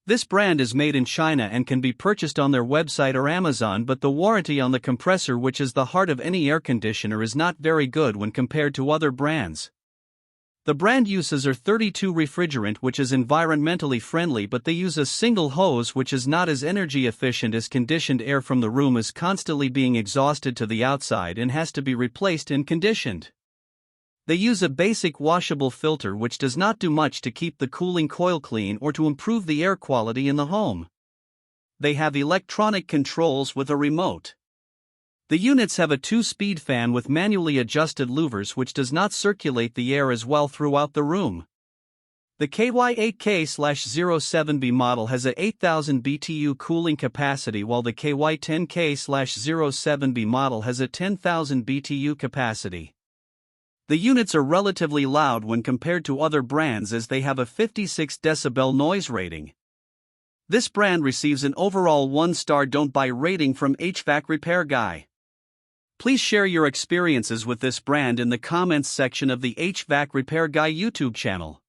This brand is made in China and can be purchased on their website or Amazon, but the warranty on the compressor, which is the heart of any air conditioner, is not very good when compared to other brands. The brand uses R32 refrigerant, which is environmentally friendly, but they use a single hose which is not as energy efficient as conditioned air from the room is constantly being exhausted to the outside and has to be replaced and conditioned. They use a basic washable filter which does not do much to keep the cooling coil clean or to improve the air quality in the home. They have electronic controls with a remote. The units have a 2-speed fan with manually adjusted louvers which does not circulate the air as well throughout the room. The KY8K/07B model has a 8,000 BTU cooling capacity, while the KY10K/07B model has a 10,000 BTU capacity. The units are relatively loud when compared to other brands as they have a 56 decibel noise rating. This brand receives an overall 1-star don't buy rating from HvacRepairGuy. Please share your experiences with this brand in the comments section of the HvacRepairGuy YouTube channel.